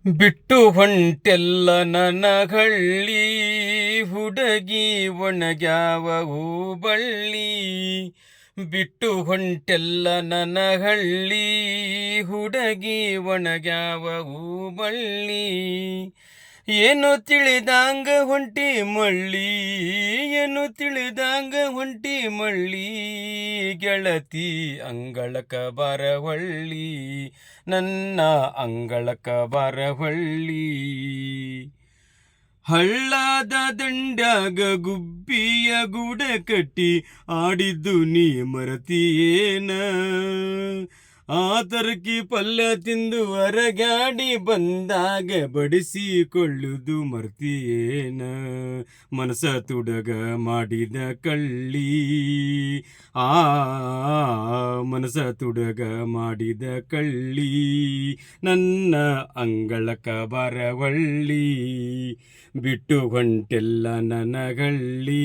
ಬಿಟ್ಟು ಹೊಂಟೆಲ್ಲ ನನ್ನ ಹಳ್ಳಿ ಹುಡುಗಿ ಒಣಗ್ಯಾವ ಹೂಬಳ್ಳಿ. ಬಿಟ್ಟು ಹೊಂಟೆಲ್ಲ ನನ್ನ ಹಳ್ಳಿ ಹುಡುಗಿ ಒಣಗ್ಯಾವ ಹೂಬಳ್ಳಿ. ಏನು ತಿಳಿದಂಗ ಹೊಂಟಿ ಮಳ್ಳಿ, ಏನು ತಿಳಿದಂಗ ಹೊಂಟಿ ಮಳ್ಳಿ. ಗೆಳತಿ ಅಂಗಳಕ ಬರವಳ್ಳಿ, ನನ್ನ ಅಂಗಳಕ ಬರವಳ್ಳಿ. ಹಳ್ಳದ ದಂಡ್ಯಾಗ ಗುಬ್ಬಿಯ ಗೂಡ ಕಟ್ಟಿ ಆಡಿದ್ದು ನೀ ಮರತಿಯೇನ. ಆತರ್ಕಿ ಪಲ್ಯ ತಿಂದು ಹೊರಗಾಡಿ ಬಂದಾಗ ಬಡಿಸಿಕೊಳ್ಳುವುದು ಮರ್ತಿಯೇನ. ಮನಸ ತುಡಗ ಮಾಡಿದ ಕಳ್ಳಿ, ಆ ಮನಸ ತುಡಗ ಮಾಡಿದ ಕಳ್ಳಿ. ನನ್ನ ಅಂಗಳಕ ಬರವಳ್ಳಿ, ಬಿಟ್ಟು ಹೊಂಟೆಲ್ಲ ನನಗಳ್ಳಿ.